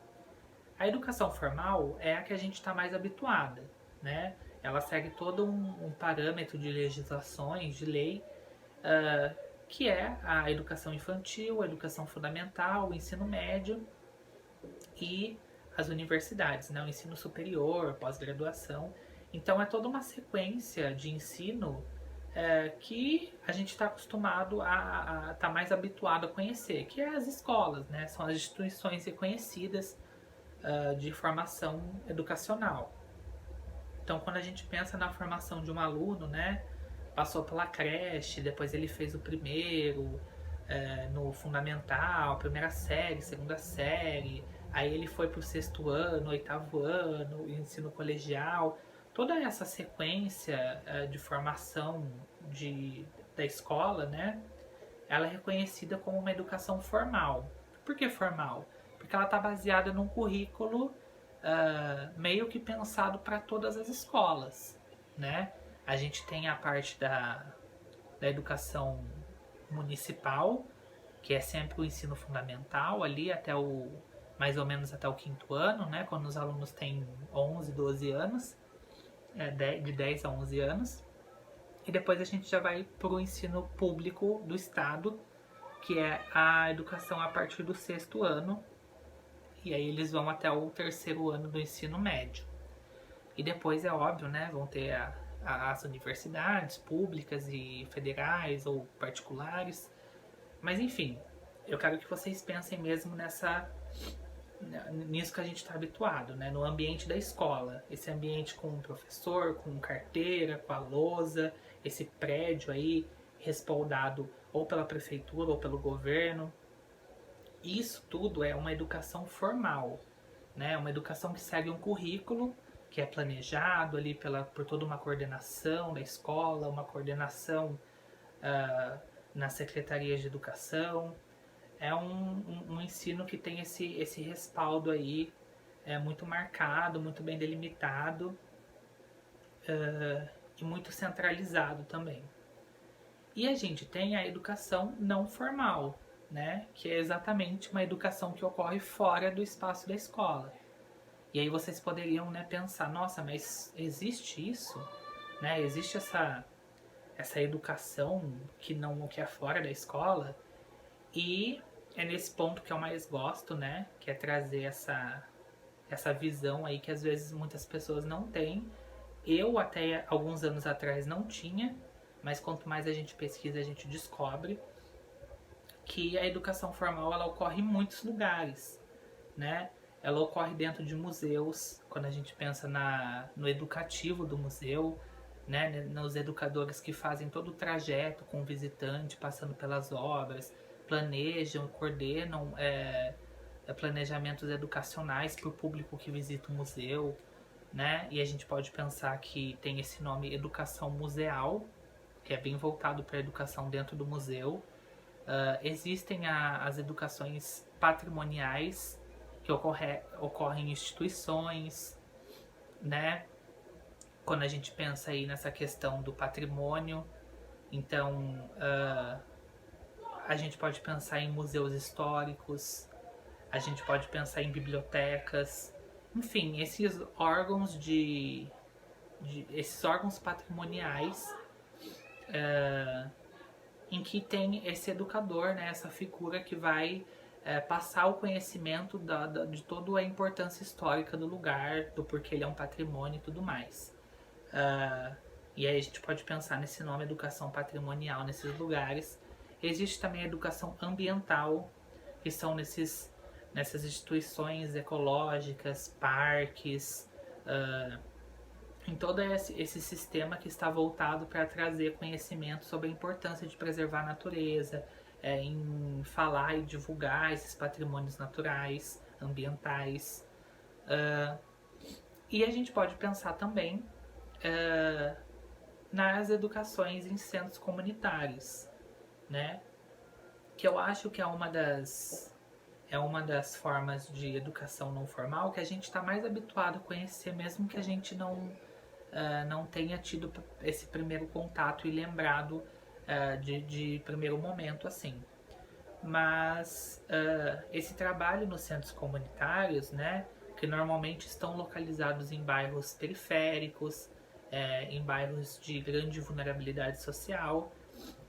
[SPEAKER 1] A educação formal é a que a gente está mais habituada, né? Ela segue todo um parâmetro de legislações, de lei, que é a educação infantil, a educação fundamental, o ensino médio e as universidades, né? O ensino superior, pós-graduação. Então é toda uma sequência de ensino que a gente está acostumado a estar mais habituado a conhecer, que é as escolas, né? São as instituições reconhecidas de formação educacional. Então quando a gente pensa na formação de um aluno, né? Passou pela creche, depois ele fez o primeiro, no fundamental, primeira série, segunda série, aí ele foi para o sexto ano, oitavo ano, ensino colegial. Toda essa sequência de formação da escola, né, ela é reconhecida como uma educação formal. Por que formal? Porque ela está baseada num currículo meio que pensado para todas as escolas, né? A gente tem a parte da educação municipal, que é sempre o ensino fundamental, ali até mais ou menos até o quinto ano, né? Quando os alunos têm 11, 12 anos, de 10 a 11 anos. E depois a gente já vai para o ensino público do estado, que é a educação a partir do sexto ano. E aí eles vão até o terceiro ano do ensino médio. E depois, é óbvio, né? Vão ter as universidades públicas e federais ou particulares. Mas enfim, eu quero que vocês pensem mesmo nisso que a gente está habituado, né? No ambiente da escola. Esse ambiente com o professor, com carteira, com a lousa, esse prédio aí respaldado ou pela prefeitura ou pelo governo. Isso tudo é uma educação formal, né? Uma educação que segue um currículo que é planejado ali por toda uma coordenação da escola, uma coordenação nas secretarias de educação. É um ensino que tem esse respaldo aí, muito marcado, muito bem delimitado e muito centralizado também. E a gente tem a educação não formal, né? Que é exatamente uma educação que ocorre fora do espaço da escola. E aí vocês poderiam, né, pensar, nossa, mas existe isso? Né? Existe essa educação que é fora da escola? E é nesse ponto que eu mais gosto, né? Que é trazer essa visão aí que às vezes muitas pessoas não têm. Eu até alguns anos atrás não tinha, mas quanto mais a gente pesquisa, a gente descobre que a educação formal ela ocorre em muitos lugares, né? Ela ocorre dentro de museus, quando a gente pensa no educativo do museu, né? Nos educadores que fazem todo o trajeto com o visitante, passando pelas obras, planejam, coordenam planejamentos educacionais para o público que visita o museu, né? E a gente pode pensar que tem esse nome educação museal, que é bem voltado para a educação dentro do museu. Existem as educações patrimoniais, que ocorrem em instituições, né? Quando a gente pensa aí nessa questão do patrimônio, então a gente pode pensar em museus históricos, a gente pode pensar em bibliotecas, enfim, esses órgãos patrimoniais em que tem esse educador, né, essa figura que vai passar o conhecimento de toda a importância histórica do lugar, do porquê ele é um patrimônio e tudo mais. E aí a gente pode pensar nesse nome educação patrimonial nesses lugares. Existe também a educação ambiental, que são nessas instituições ecológicas, parques, em todo esse sistema que está voltado para trazer conhecimento sobre a importância de preservar a natureza, em falar e divulgar esses patrimônios naturais, ambientais. E a gente pode pensar também nas educações em centros comunitários, né? Que eu acho que é uma das formas de educação não formal que a gente está mais habituado a conhecer, mesmo que a gente não tenha tido esse primeiro contato e lembrado de primeiro momento assim. Mas esse trabalho nos centros comunitários, né, que normalmente estão localizados em bairros periféricos, em bairros de grande vulnerabilidade social,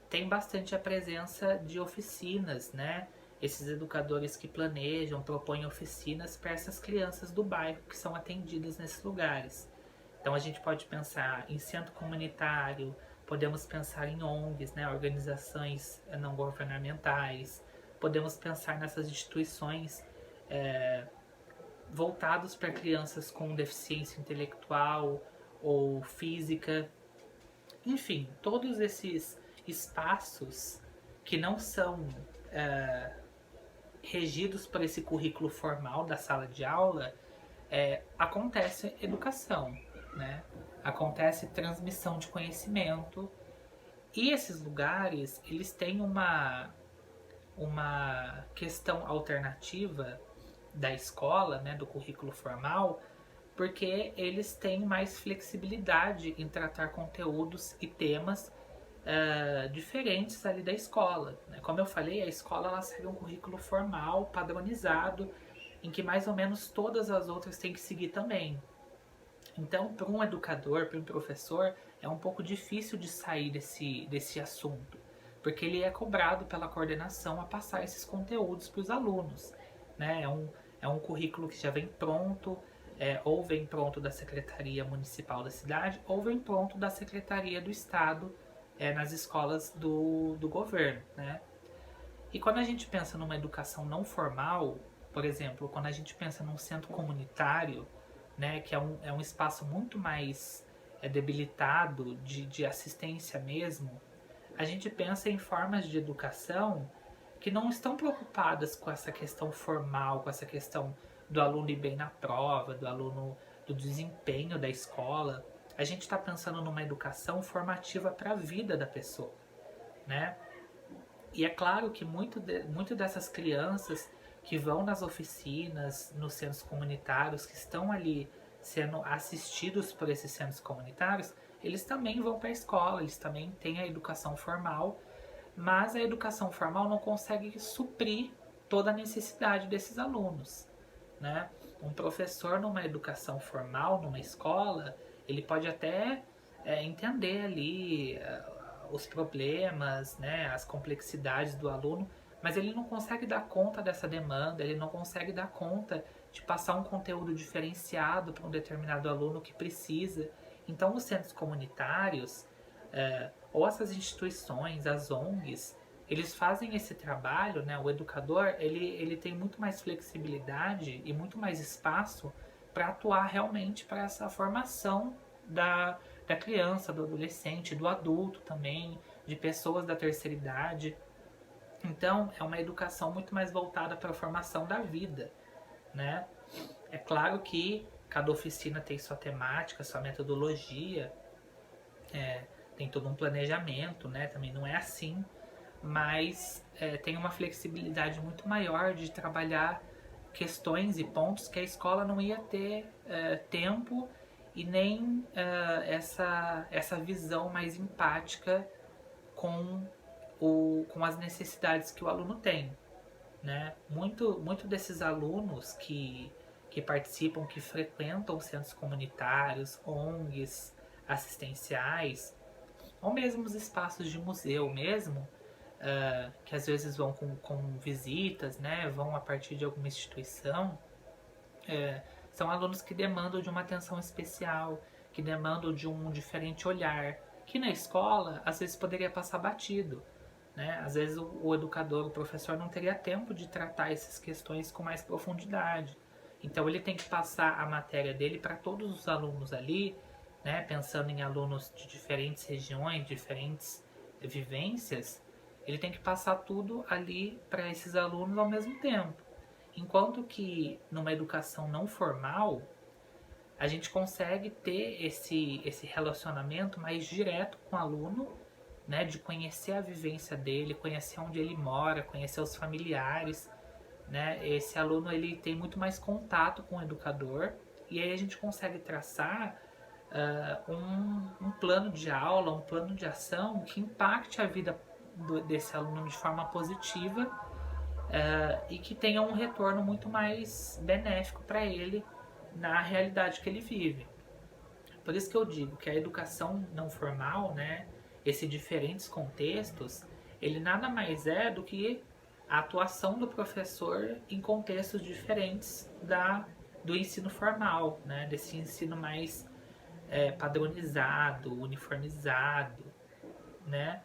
[SPEAKER 1] tem bastante a presença de oficinas, né? Esses educadores que planejam, propõem oficinas para essas crianças do bairro que são atendidas nesses lugares. Então a gente pode pensar em centro comunitário, podemos pensar em ONGs, né, organizações não governamentais, podemos pensar nessas instituições voltadas para crianças com deficiência intelectual ou física. Enfim, todos esses espaços que não são regidos por esse currículo formal da sala de aula, acontece educação, né? Acontece transmissão de conhecimento. E esses lugares, eles têm uma questão alternativa da escola, né, do currículo formal, porque eles têm mais flexibilidade em tratar conteúdos e temas diferentes ali da escola, né? Como eu falei, a escola ela segue um currículo formal, padronizado, em que mais ou menos todas as outras têm que seguir também. Então, para um educador, para um professor, é um pouco difícil de sair desse assunto, porque ele é cobrado pela coordenação a passar esses conteúdos para os alunos, né? É um currículo que já vem pronto, ou vem pronto da Secretaria Municipal da cidade, ou vem pronto da Secretaria do Estado, nas escolas do governo, né? E quando a gente pensa numa educação não formal, por exemplo, quando a gente pensa num centro comunitário, né, que é um espaço muito mais debilitado de assistência mesmo, a gente pensa em formas de educação que não estão preocupadas com essa questão formal, com essa questão do aluno ir bem na prova, do desempenho da escola. A gente está pensando numa educação formativa para a vida da pessoa, né? E é claro que muito dessas crianças que vão nas oficinas, nos centros comunitários, que estão ali sendo assistidos por esses centros comunitários, eles também vão para a escola, eles também têm a educação formal, mas a educação formal não consegue suprir toda a necessidade desses alunos, né? Um professor numa educação formal, numa escola, ele pode até entender ali os problemas, né, as complexidades do aluno, mas ele não consegue dar conta dessa demanda, ele não consegue dar conta de passar um conteúdo diferenciado para um determinado aluno que precisa. Então, os centros comunitários, ou essas instituições, as ONGs, eles fazem esse trabalho, né? O educador, ele tem muito mais flexibilidade e muito mais espaço para atuar realmente para essa formação da criança, do adolescente, do adulto também, de pessoas da terceira idade. Então, é uma educação muito mais voltada para a formação da vida, né? É claro que cada oficina tem sua temática, sua metodologia, tem todo um planejamento, né? Também não é assim, mas tem uma flexibilidade muito maior de trabalhar questões e pontos que a escola não ia ter tempo e nem essa visão mais empática com, com as necessidades que o aluno tem, né? Muito desses alunos que participam, que frequentam centros comunitários, ONGs, assistenciais, ou mesmo os espaços de museu mesmo, que às vezes vão com visitas, né? Vão a partir de alguma instituição, são alunos que demandam de uma atenção especial, que demandam de um diferente olhar, que na escola às vezes poderia passar batido, né? Às vezes o educador, o professor não teria tempo de tratar essas questões com mais profundidade. Então ele tem que passar a matéria dele para todos os alunos ali, né? Pensando em alunos de diferentes regiões, diferentes vivências, ele tem que passar tudo ali para esses alunos ao mesmo tempo. Enquanto que numa educação não formal, a gente consegue ter esse relacionamento mais direto com o aluno, né, de conhecer a vivência dele, conhecer onde ele mora, conhecer os familiares, né? Esse aluno ele tem muito mais contato com o educador e aí a gente consegue traçar um plano de aula, um plano de ação que impacte a vida desse aluno de forma positiva e que tenha um retorno muito mais benéfico para ele na realidade que ele vive. Por isso que eu digo que a educação não formal, né, esses diferentes contextos, ele nada mais é do que a atuação do professor em contextos diferentes do ensino formal, né, desse ensino mais padronizado, uniformizado, né?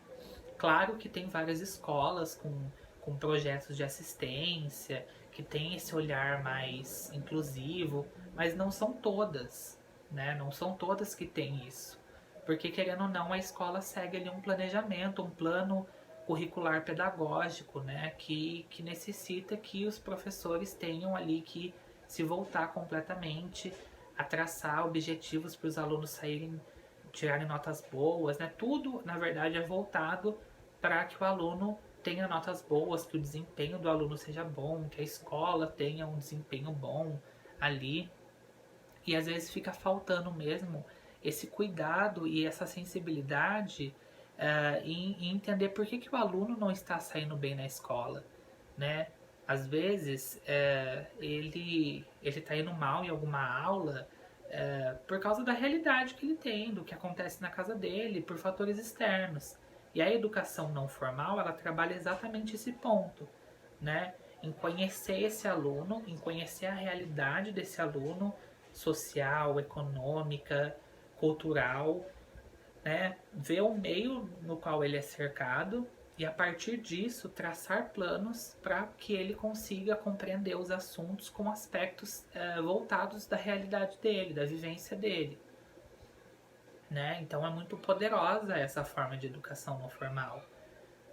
[SPEAKER 1] Claro que tem várias escolas com projetos de assistência, que tem esse olhar mais inclusivo, mas não são todas, né? Não são todas que têm isso. Porque, querendo ou não, a escola segue ali um planejamento, um plano curricular pedagógico, né? Que necessita que os professores tenham ali que se voltar completamente a traçar objetivos para os alunos saírem, tirarem notas boas, né? Tudo, na verdade, é voltado para que o aluno tenha notas boas, que o desempenho do aluno seja bom, que a escola tenha um desempenho bom ali. E às vezes fica faltando mesmo esse cuidado e essa sensibilidade em entender por que o aluno não está saindo bem na escola, né? Às vezes ele está indo mal em alguma aula por causa da realidade que ele tem, do que acontece na casa dele, por fatores externos. E a educação não formal, ela trabalha exatamente esse ponto, né? Em conhecer esse aluno, em conhecer a realidade desse aluno, social, econômica, cultural, né? Ver o meio no qual ele é cercado e a partir disso traçar planos para que ele consiga compreender os assuntos com aspectos voltados da realidade dele, da vivência dele, né? Então é muito poderosa essa forma de educação não formal,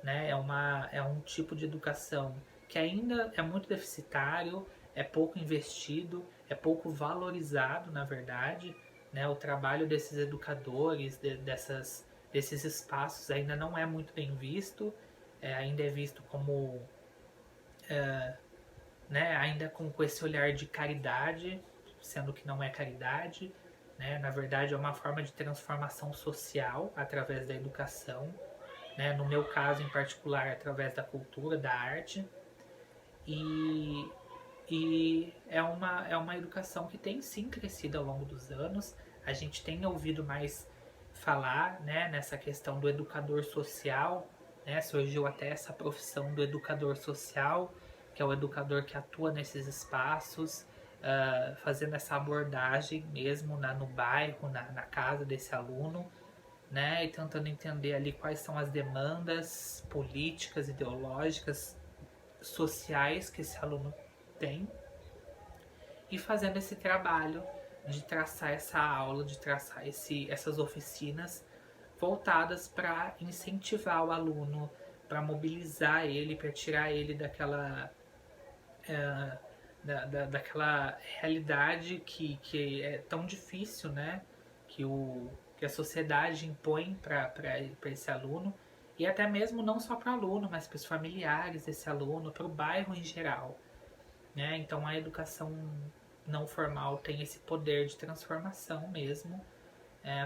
[SPEAKER 1] né? É um tipo de educação que ainda é muito deficitário, é pouco investido, é pouco valorizado, na verdade, né? O trabalho desses educadores, desses espaços ainda não é muito bem visto, ainda é visto como, né? Ainda com esse olhar de caridade, sendo que não é caridade, né? Na verdade é uma forma de transformação social através da educação, né? No meu caso em particular através da cultura, da arte, e é uma educação que tem sim crescido ao longo dos anos. A gente tem ouvido mais falar, né, nessa questão do educador social, né? Surgiu até essa profissão do educador social, que é o educador que atua nesses espaços, fazendo essa abordagem mesmo no bairro, na casa desse aluno, né? E tentando entender ali quais são as demandas políticas, ideológicas, sociais que esse aluno tem, e fazendo esse trabalho de traçar essa aula, de traçar essas oficinas voltadas para incentivar o aluno, para mobilizar ele, para tirar ele daquela realidade que é tão difícil, né? Que a sociedade impõe para esse aluno, e até mesmo não só para o aluno, mas para os familiares desse aluno, para o bairro em geral, né? Então a educação não formal tem esse poder de transformação mesmo,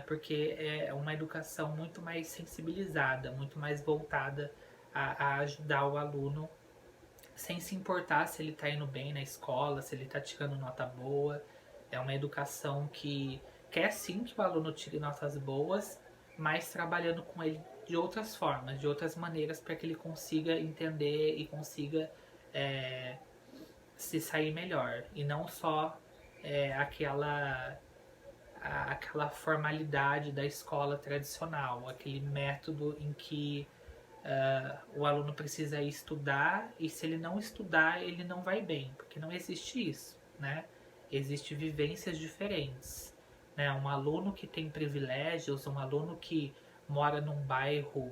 [SPEAKER 1] porque é uma educação muito mais sensibilizada, muito mais voltada a ajudar o aluno, sem se importar se ele está indo bem na escola, se ele está tirando nota boa. É uma educação que quer sim que o aluno tire notas boas, mas trabalhando com ele de outras formas, de outras maneiras, para que ele consiga entender e consiga é, se sair melhor. E não só aquela formalidade da escola tradicional, aquele método em que o aluno precisa estudar, e se ele não estudar, ele não vai bem, porque não existe isso, né? Existem vivências diferentes, né? Um aluno que tem privilégios, um aluno que mora num bairro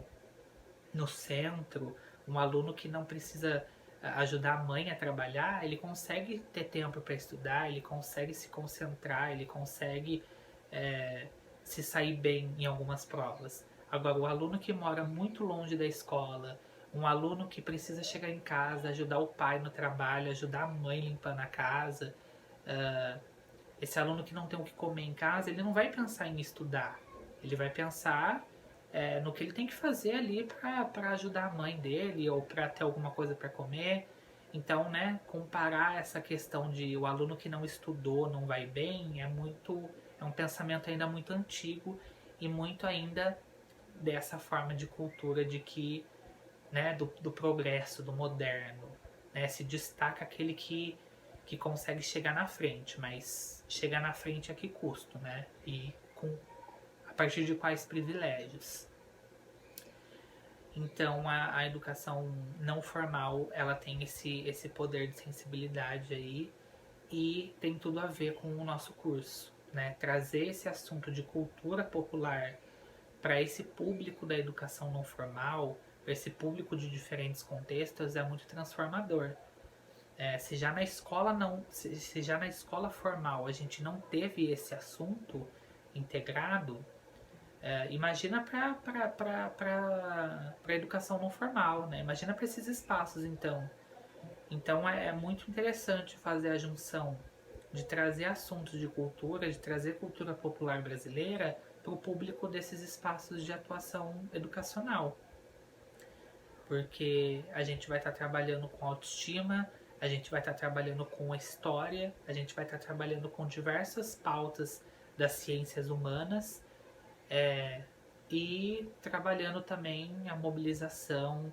[SPEAKER 1] no centro, um aluno que não precisa ajudar a mãe a trabalhar, ele consegue ter tempo para estudar, ele consegue se concentrar, ele consegue é, se sair bem em algumas provas. Agora, o aluno que mora muito longe da escola, um aluno que precisa chegar em casa, ajudar o pai no trabalho, ajudar a mãe limpando a casa, esse aluno que não tem o que comer em casa, ele não vai pensar em estudar. Ele vai pensar no que ele tem que fazer ali para ajudar a mãe dele ou para ter alguma coisa para comer. Então, né, comparar essa questão de o aluno que não estudou não vai bem é um pensamento ainda muito antigo e muito ainda dessa forma de cultura de que, né, do progresso, do moderno, né, se destaca aquele que consegue chegar na frente, mas chegar na frente a que custo, né? E a partir de quais privilégios. Então a educação não formal, ela tem esse poder de sensibilidade aí, e tem tudo a ver com o nosso curso, né? Trazer esse assunto de cultura popular para esse público da educação não formal, para esse público de diferentes contextos, é muito transformador. Se já na escola não, se já na escola formal a gente não teve esse assunto integrado, imagina para a educação não formal, né? Imagina para esses espaços, então. Então é muito interessante fazer a junção de trazer assuntos de cultura, de trazer cultura popular brasileira para o público desses espaços de atuação educacional. Porque a gente vai estar trabalhando com autoestima, a gente vai estar trabalhando com a história, a gente vai estar trabalhando com diversas pautas das ciências humanas, e trabalhando também a mobilização,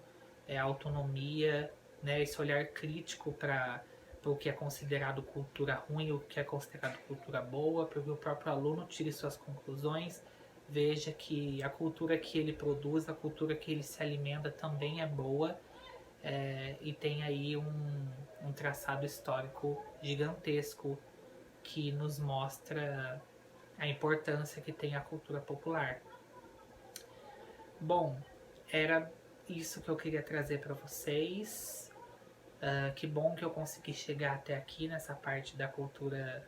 [SPEAKER 1] a autonomia, né, esse olhar crítico para o que é considerado cultura ruim, o que é considerado cultura boa, para que o próprio aluno tire suas conclusões, veja que a cultura que ele produz, a cultura que ele se alimenta também é boa, e tem aí um traçado histórico gigantesco que nos mostra a importância que tem a cultura popular. Bom, era isso que eu queria trazer para vocês. Que bom que eu consegui chegar até aqui nessa parte da cultura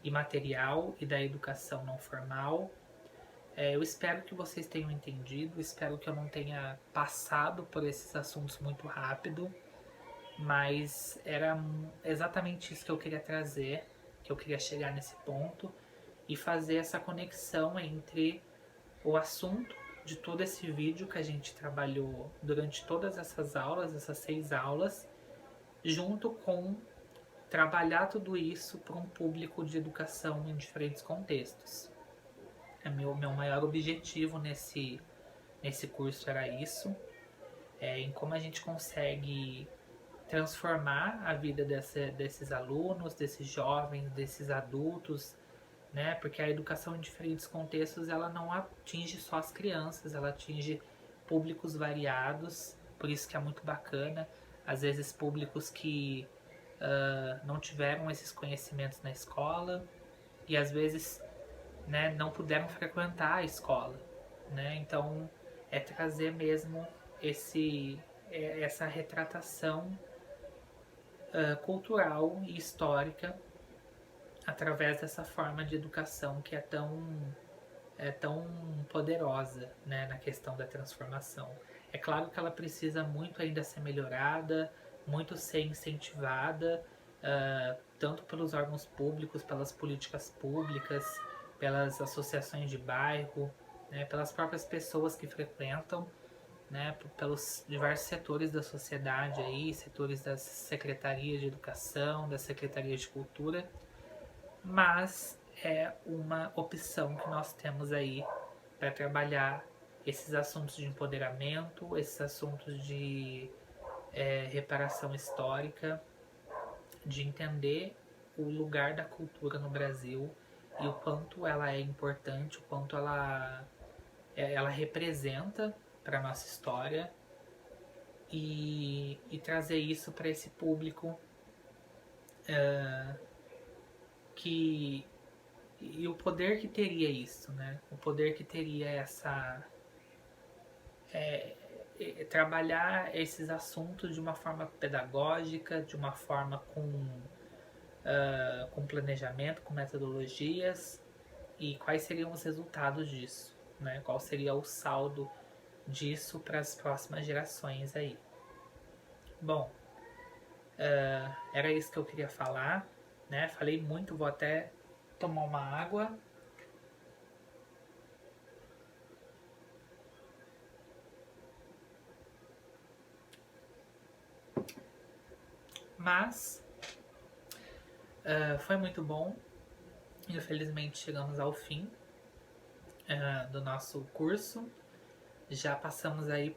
[SPEAKER 1] imaterial e da educação não formal. Eu espero que vocês tenham entendido, espero que eu não tenha passado por esses assuntos muito rápido, mas era exatamente isso que eu queria trazer, que eu queria chegar nesse ponto e fazer essa conexão entre o assunto de todo esse vídeo que a gente trabalhou durante todas essas aulas, essas 6 aulas, junto com trabalhar tudo isso para um público de educação em diferentes contextos. Meu maior objetivo nesse curso era isso. em como a gente consegue transformar a vida desses alunos, desses jovens, desses adultos, né? Porque a educação em diferentes contextos ela não atinge só as crianças, ela atinge públicos variados, por isso que é muito bacana. Às vezes públicos que não tiveram esses conhecimentos na escola e às vezes, né, não puderam frequentar a escola, né? Então é trazer mesmo essa retratação cultural e histórica através dessa forma de educação que é tão poderosa, né, na questão da transformação. É claro que ela precisa muito ainda ser melhorada, muito ser incentivada, tanto pelos órgãos públicos, pelas políticas públicas, pelas associações de bairro, né, pelas próprias pessoas que frequentam, né, pelos diversos setores da sociedade aí, setores das secretarias de educação, das secretarias de cultura, mas é uma opção que nós temos aí para trabalhar esses assuntos de empoderamento, esses assuntos de reparação histórica, de entender o lugar da cultura no Brasil e o quanto ela é importante, o quanto ela representa para a nossa história e trazer isso para esse público que e o poder que teria isso, né? O poder que teria trabalhar esses assuntos de uma forma pedagógica, de uma forma com planejamento, com metodologias e quais seriam os resultados disso, né? Qual seria o saldo disso para as próximas gerações aí. Bom, era isso que eu queria falar, né? Falei muito, vou até tomar uma água. Mas foi muito bom. Infelizmente chegamos ao fim do nosso curso. Já passamos aí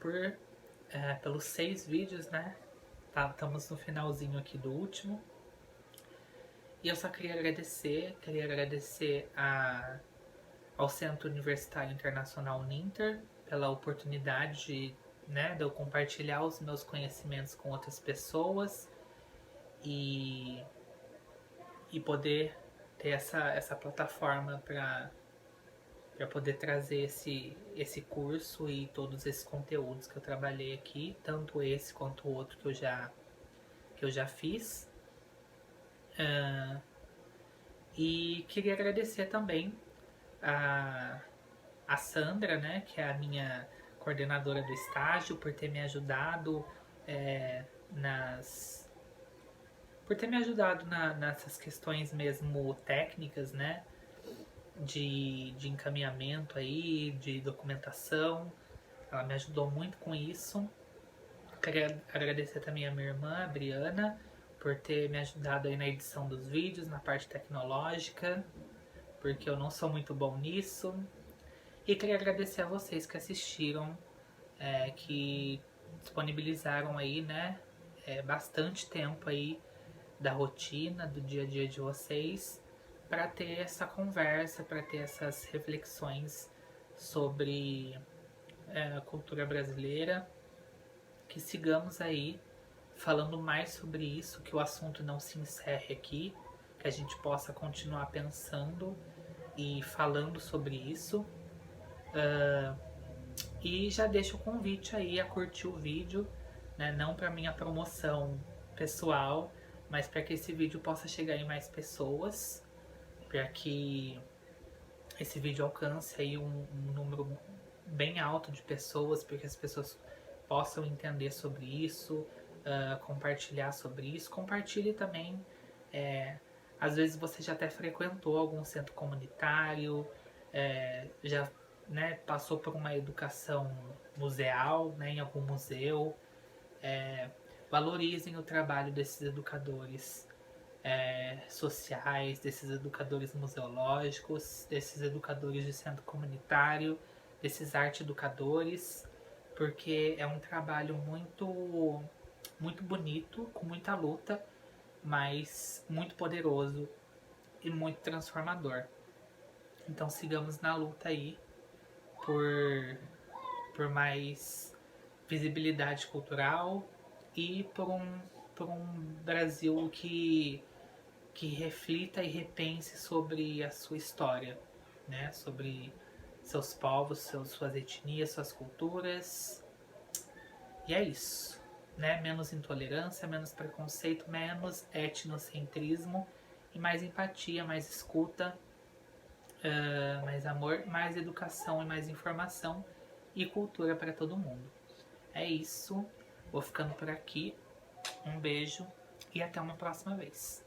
[SPEAKER 1] pelos 6 vídeos, né? Estamos no finalzinho aqui do último. E eu só queria agradecer ao Centro Universitário Internacional Ninter pela oportunidade de eu compartilhar os meus conhecimentos com outras pessoas e poder ter essa plataforma para poder trazer esse curso e todos esses conteúdos que eu trabalhei aqui, tanto esse quanto o outro que eu já fiz. E queria agradecer também a Sandra, né, que é a minha coordenadora do estágio, por ter me ajudado nessas questões mesmo técnicas, né, de encaminhamento aí, de documentação. Ela me ajudou muito com isso. Queria agradecer também a minha irmã, a Briana, por ter me ajudado aí na edição dos vídeos, na parte tecnológica, porque eu não sou muito bom nisso. E queria agradecer a vocês que assistiram, que disponibilizaram aí, né, bastante tempo aí da rotina, do dia a dia de vocês, para ter essa conversa, para ter essas reflexões sobre a cultura brasileira. Que sigamos aí falando mais sobre isso, que o assunto não se encerre aqui, que a gente possa continuar pensando e falando sobre isso. E já deixo o convite aí a curtir o vídeo, né? Não para minha promoção pessoal, mas para que esse vídeo possa chegar em mais pessoas, para que esse vídeo alcance aí um número bem alto de pessoas, para que as pessoas possam entender sobre isso, compartilhar sobre isso. Compartilhe também, às vezes você já até frequentou algum centro comunitário, já, né, passou por uma educação museal, né, em algum museu. Valorizem o trabalho desses educadores sociais, desses educadores museológicos, desses educadores de centro comunitário, desses arte educadores, porque é um trabalho muito bonito, com muita luta, mas muito poderoso e muito transformador. Então sigamos na luta aí por, por mais visibilidade cultural e por um Brasil que reflita e repense sobre a sua história, né? Sobre seus povos, suas etnias, suas culturas. E é isso, né? Menos intolerância, menos preconceito, menos etnocentrismo e mais empatia, mais escuta, mais amor, mais educação e mais informação e cultura para todo mundo. É isso. Vou ficando por aqui. Um beijo e até uma próxima vez.